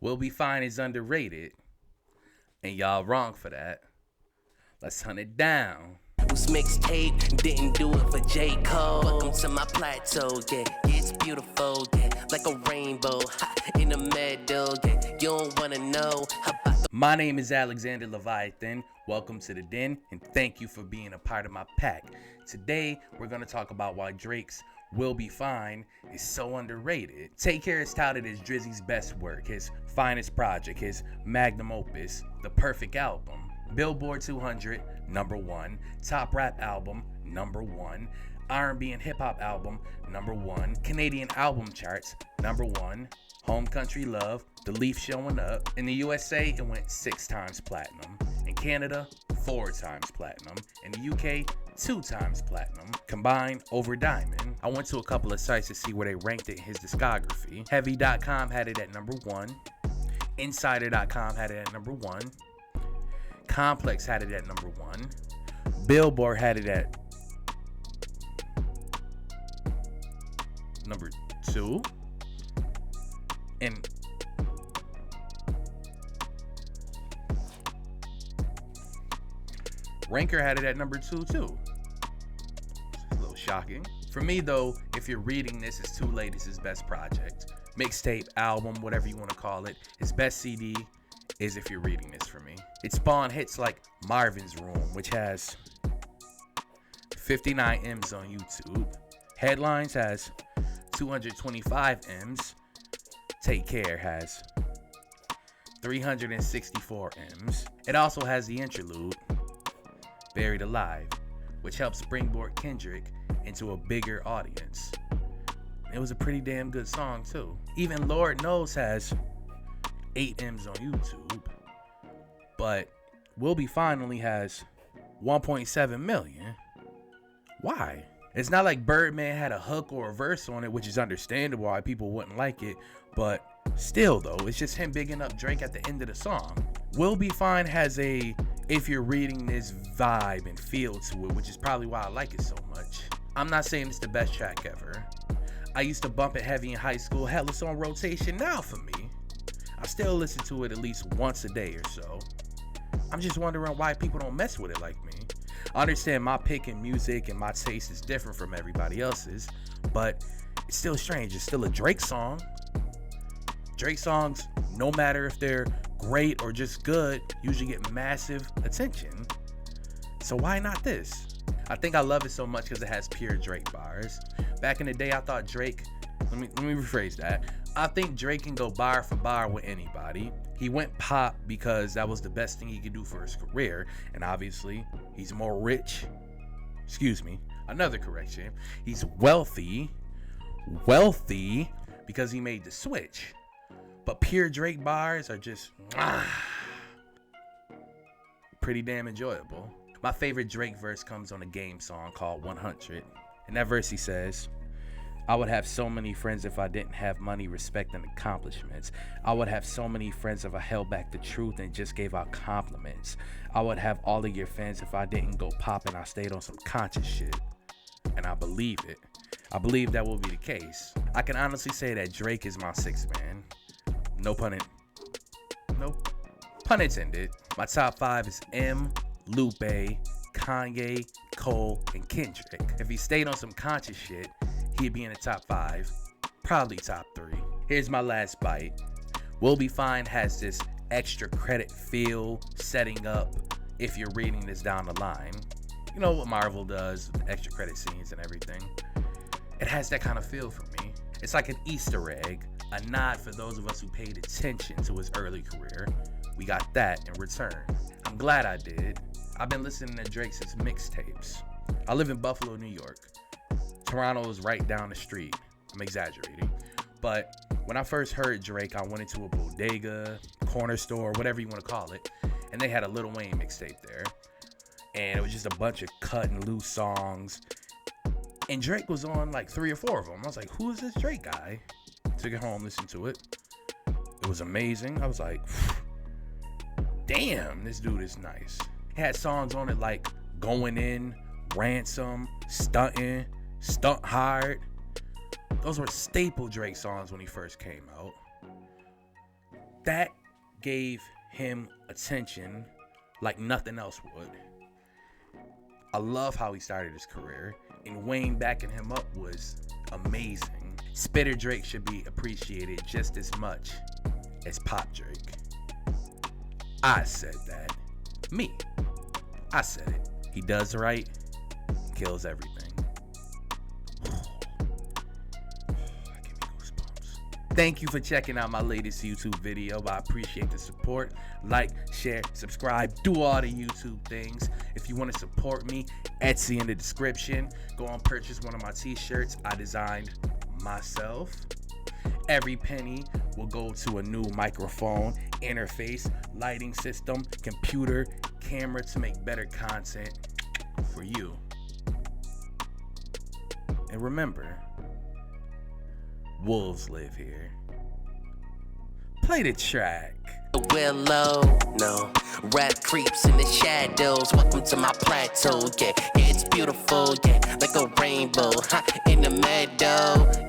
Will Be Fine is underrated, and y'all wrong for that. Let's hunt it down. Whose mixtape didn't do it for J. Cole. Welcome to my plateau, yeah, it's beautiful, yeah, like a rainbow, in the meadow, yeah, you don't wanna know about My name is Alexander Leviathan. Welcome to the Den, and thank you for being a part of my pack. Today, we're gonna talk about why Drake's Will Be Fine is so underrated. Take Care is touted as Drizzy's best work, his finest project, his magnum opus, the perfect album. Billboard 200, number one. Top rap album, number one. R&B and hip hop album, number one. Canadian album charts, number one. Home Country Love, The Leaf Showing Up. In the USA, it went 6 times platinum. In Canada, 4 times platinum. In the UK, 2 times platinum. Combined over Diamond. I went to a couple of sites to see where they ranked it in his discography. Heavy.com had it at number 1. Insider.com had it at number 1. Complex had it at number 1. Billboard had it at number 2. And Ranker had it at number 2 too. It's a little shocking. For me though, if you're reading this, it's too late. It's his best project. Mixtape, album, whatever you want to call it. His best CD is If You're Reading This for me. It spawned hits like Marvin's Room, which has 59 M's on YouTube. Headlines has 225 M's. Take Care has 364 M's. It also has the interlude, Buried Alive, which helps springboard Kendrick into a bigger audience. It was a pretty damn good song too. Even Lord Knows has 8 M's on YouTube, but Will Be Fine only has 1.7 million. Why? It's not like Birdman had a hook or a verse on it, which is understandable why people wouldn't like it, but still though, it's just him bigging up Drake at the end of the song. Will Be Fine has a If You're Reading This vibe and feel to it, which is probably why I like it so much. I'm not saying it's the best track ever. I used to bump it heavy in high school. Hell, it's on rotation now for me. I still listen to it at least once a day or so. I'm just wondering why people don't mess with it like me. I understand my pick in music and my taste is different from everybody else's, but it's still strange. It's still a Drake song. Drake songs, no matter if they're great or just good, usually get massive attention. So why not this? I think I love it so much because it has pure Drake bars. Back in the day, I thought Drake, let me rephrase that. I think Drake can go bar for bar with anybody. He went pop because that was the best thing he could do for his career. And obviously, he's more rich. Excuse me, another correction. He's wealthy because he made the switch. But pure Drake bars are just pretty damn enjoyable. My favorite Drake verse comes on a Game song called 100. In that verse he says, I would have so many friends if I didn't have money, respect, and accomplishments. I would have so many friends if I held back the truth and just gave out compliments. I would have all of your fans if I didn't go pop and I stayed on some conscious shit. And I believe it. I believe that will be the case. I can honestly say that Drake is my sixth man. No pun intended. My top 5 is M, Lupe, Kanye, Cole, and Kendrick. If he stayed on some conscious shit, he'd be in the top 5, probably top 3. Here's my last bite. Will Be Fine has this extra credit feel setting up if you're reading this down the line. You know what Marvel does with extra credit scenes and everything. It has that kind of feel for me. It's like an Easter egg, a nod for those of us who paid attention to his early career. We got that in return. I'm glad I did. I've been listening to Drake since mixtapes. I live in Buffalo, New York. Toronto is right down the street. I'm exaggerating. But when I first heard Drake, I went into a bodega, corner store, whatever you want to call it, and they had a Lil Wayne mixtape there. And it was just a bunch of cut and loose songs. And Drake was on like 3 or 4 of them. I was like, who is this Drake guy? Took it home, listened to it. It was amazing. I was like, damn, this dude is nice. It had songs on it like Going In, Ransom, Stuntin', Stunt Hard. Those were staple Drake songs when he first came out. That gave him attention like nothing else would. I love how he started his career, and Wayne backing him up was amazing. Spitter Drake should be appreciated just as much as Pop Drake. I said that. Me. I said it. He does right, kills everything. Thank you for checking out my latest YouTube video. I appreciate the support. Like, share, subscribe, do all the YouTube things. If you want to support me, Etsy in the description. Go and purchase one of my t-shirts I designed myself. Every penny will go to a new microphone, interface, lighting system, computer, camera to make better content for you. And remember, wolves live here. Play the track. Willow, no. Rap creeps in the shadows. Welcome to my plateau. Yeah, it's beautiful. Yeah, like a rainbow. In the meadow.